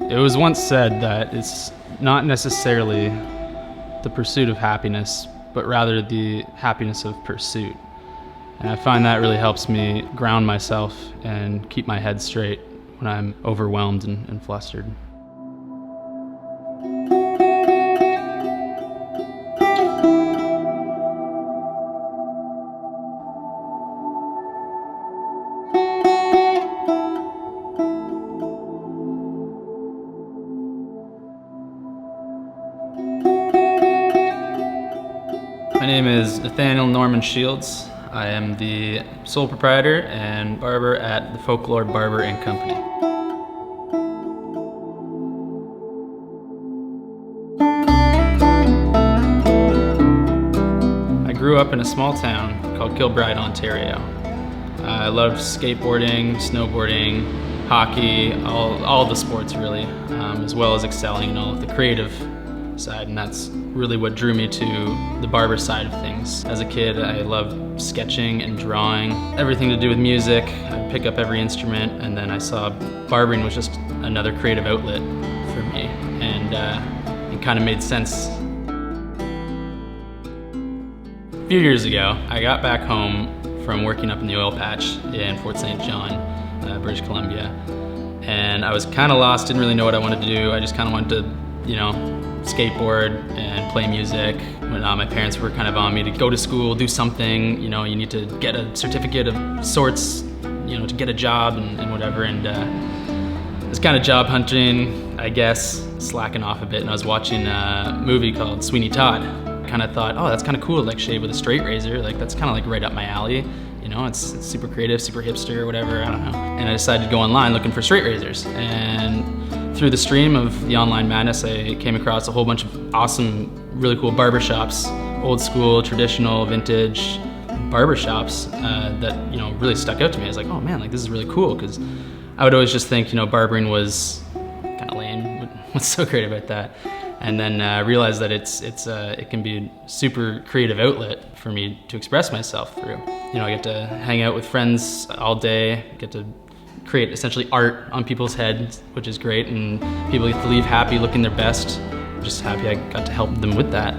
It was once said that it's not necessarily the pursuit of happiness, but rather the happiness of pursuit. And I find that really helps me ground myself and keep my head straight when I'm overwhelmed and flustered. My name is Nathaniel Norman Shields. I am the sole proprietor and barber at the Folklore Barber and Company. I grew up in a small town called Kilbride, Ontario. I loved skateboarding, snowboarding, hockey, all the sports really, as well as excelling in all of the creative side, and that's really what drew me to the barber side of things. As a kid, I loved sketching and drawing, everything to do with music. I'd pick up every instrument, and then I saw barbering was just another creative outlet for me, and it kind of made sense. A few years ago, I got back home from working up in the oil patch in Fort St. John, British Columbia, and I was kind of lost, didn't really know what I wanted to do. I just kind of wanted to, skateboard and play music. When my parents were kind of on me to go to school, do something, you need to get a certificate of sorts, to get a job and whatever. And this kind of job hunting, I guess, slacking off a bit. And I was watching a movie called Sweeney Todd. Kind of thought, oh, that's kind of cool, like shave with a straight razor. Like that's kind of like right up my alley. It's super creative, super hipster, whatever, I don't know. And I decided to go online looking for straight razors. And through the stream of the online madness, I came across a whole bunch of awesome, really cool barbershops, old school, traditional, vintage barbershops that really stuck out to me. I was like, oh man, like this is really cool, because I would always just think, barbering was kind of lame. What's so great about that? And then realized that it can be a super creative outlet for me to express myself through. I get to hang out with friends all day, get to create essentially art on people's heads, which is great, and people get to leave happy, looking their best. I'm just happy I got to help them with that.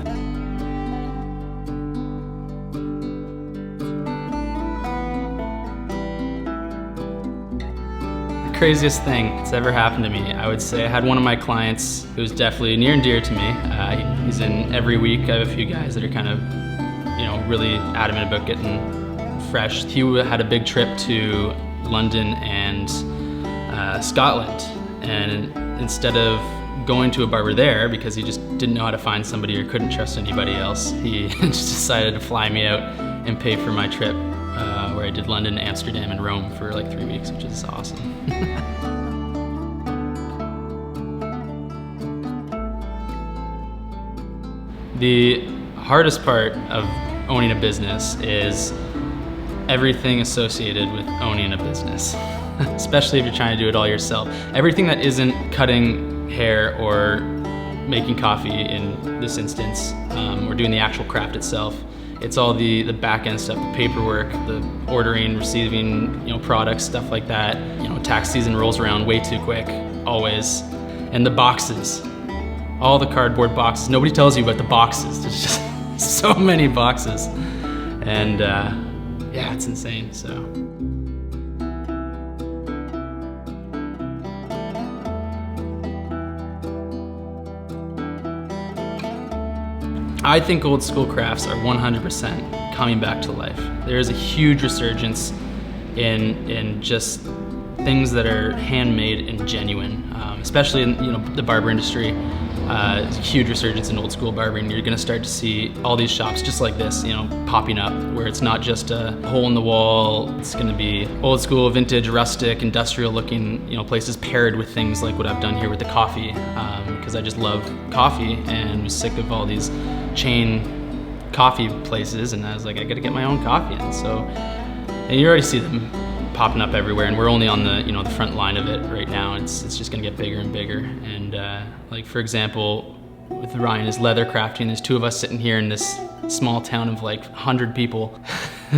The craziest thing that's ever happened to me, I would say I had one of my clients who's definitely near and dear to me. He's in every week. I have a few guys that are kind of, really adamant about getting fresh. He had a big trip to London and Scotland, and instead of going to a barber there because he just didn't know how to find somebody or couldn't trust anybody else, he just decided to fly me out and pay for my trip where I did London, Amsterdam, and Rome for like 3 weeks, which is awesome. The hardest part of owning a business is everything associated with owning a business, especially if you're trying to do it all yourself. Everything that isn't cutting hair or making coffee in this instance, or doing the actual craft itself. It's all the back end stuff, the paperwork, the ordering, receiving, products, stuff like that. Tax season rolls around way too quick, always. And the boxes, all the cardboard boxes. Nobody tells you about the boxes. There's just so many boxes. And yeah, it's insane, so. I think old school crafts are 100% coming back to life. There is a huge resurgence in just things that are handmade and genuine, especially in the barber industry. There's a huge resurgence in old school barbering. You're gonna start to see all these shops just like this, popping up, where it's not just a hole in the wall. It's gonna be old school, vintage, rustic, industrial looking, places paired with things like what I've done here with the coffee, because I just love coffee and was sick of all these chain coffee places, and I was like, I gotta get my own coffee. And you already see them popping up everywhere, and we're only on the front line of it right now. It's just gonna get bigger and bigger. And like for example, with Ryan is leather crafting. There's two of us sitting here in this small town of like 100 people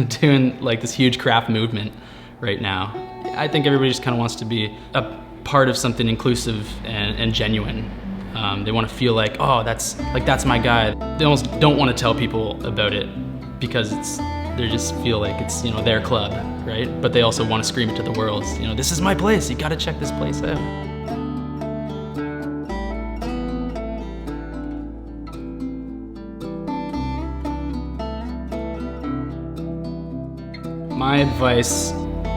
doing like this huge craft movement right now. I think everybody just kind of wants to be a part of something inclusive and genuine. They want to feel like, oh, that's my guy. They almost don't want to tell people about it because they just feel like it's, their club, right? But they also want to scream it to the world. This is my place. You got to check this place out. My advice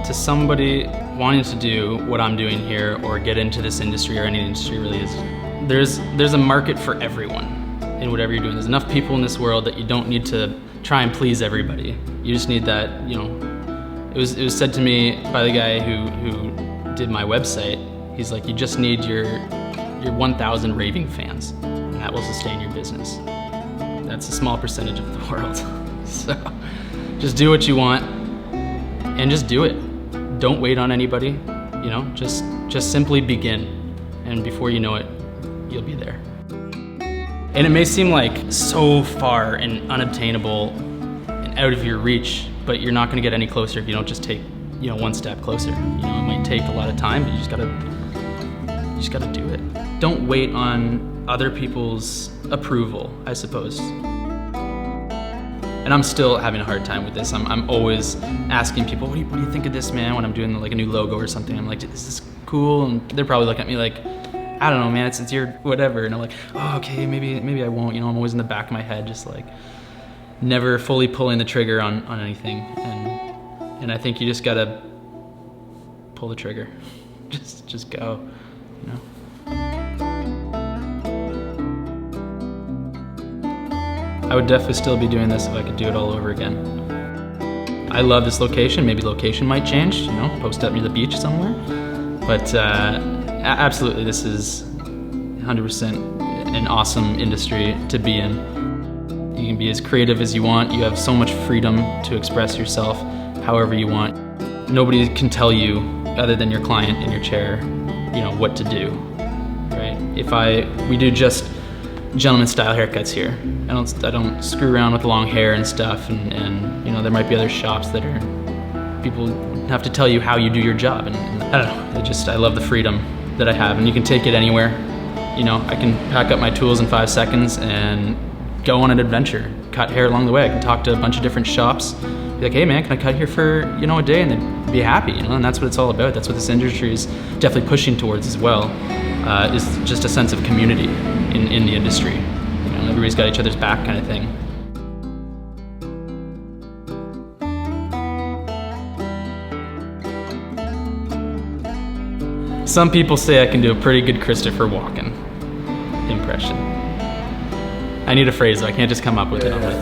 to somebody wanting to do what I'm doing here or get into this industry or any industry really is, there's a market for everyone in whatever you're doing. There's enough people in this world that you don't need to try and please everybody. You just need that, it was said to me by the guy who did my website. He's like, you just need your 1,000 raving fans, and that will sustain your business. That's a small percentage of the world. So just do what you want and just do it. Don't wait on anybody, just simply begin, and before you know it, you'll be there. And it may seem like so far and unobtainable and out of your reach, but you're not gonna get any closer if you don't just take, one step closer. It might take a lot of time, but you just gotta do it. Don't wait on other people's approval, I suppose. And I'm still having a hard time with this. I'm always asking people, what do you think of this, man? When I'm doing like a new logo or something, I'm like, is this cool? And they're probably looking at me like, I don't know, man, it's your whatever. And I'm like, oh, okay, maybe I won't. I'm always in the back of my head, just like never fully pulling the trigger on anything. And I think you just gotta pull the trigger. just go, I would definitely still be doing this if I could do it all over again. I love this location. Maybe location might change, post up near the beach somewhere. But absolutely, this is 100% an awesome industry to be in. You can be as creative as you want. You have so much freedom to express yourself however you want. Nobody can tell you, other than your client in your chair, what to do, right? We do just gentleman style haircuts here. I don't screw around with long hair and stuff, and there might be other shops that people have to tell you how you do your job, and I don't know, I love the freedom that I have, and you can take it anywhere. I can pack up my tools in 5 seconds and go on an adventure, cut hair along the way. I can talk to a bunch of different shops, be like, hey man, can I cut here for, a day, and then be happy, and that's what it's all about. That's what this industry is definitely pushing towards as well, is just a sense of community in the industry. Everybody's got each other's back kind of thing. Some people say I can do a pretty good Christopher Walken impression. I need a phrase though, I can't just come up with it on my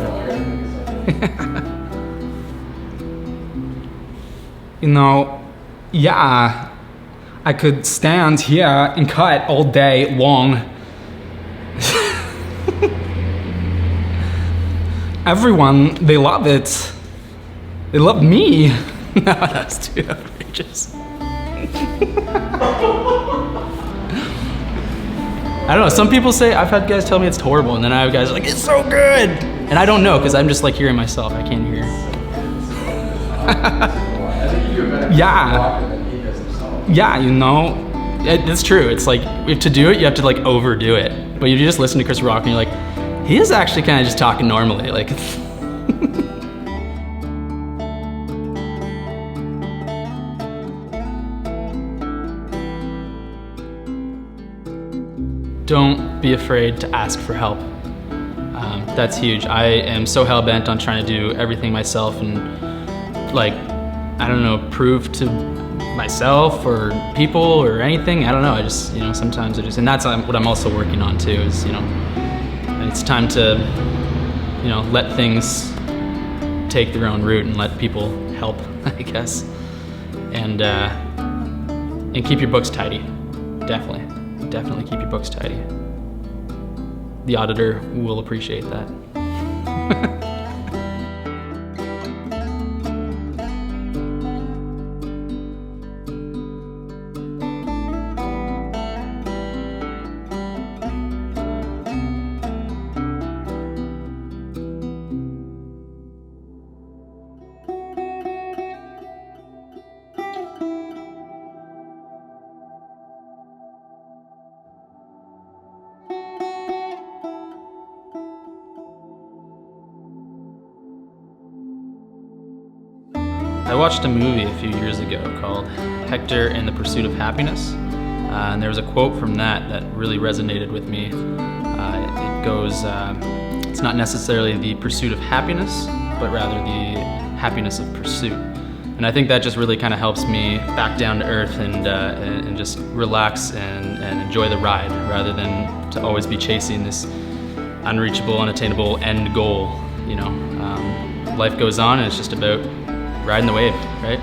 yeah, I could stand here and cut all day long. Everyone, they love it. They love me. No, that's too outrageous. I don't know, some people say, I've had guys tell me it's horrible, and then I have guys like, it's so good! And I don't know, because I'm just like hearing myself, I can't hear. Yeah, it's true. It's like, to do it, you have to like overdo it. But if you just listen to Chris Rock and you're like, he is actually kind of just talking normally, like. Don't be afraid to ask for help. That's huge. I am so hell-bent on trying to do everything myself and prove to myself or people or anything. I don't know, sometimes and that's what I'm also working on too, is, it's time to, let things take their own route and let people help, I guess. And keep your books tidy, definitely keep your books tidy. The auditor will appreciate that. watched a movie a few years ago called Hector and the Pursuit of Happiness. And there was a quote from that really resonated with me. It goes, it's not necessarily the pursuit of happiness, but rather the happiness of pursuit. And I think that just really kind of helps me back down to earth and just relax and enjoy the ride, rather than to always be chasing this unreachable, unattainable end goal. You know, life goes on, and it's just about riding the wave, right?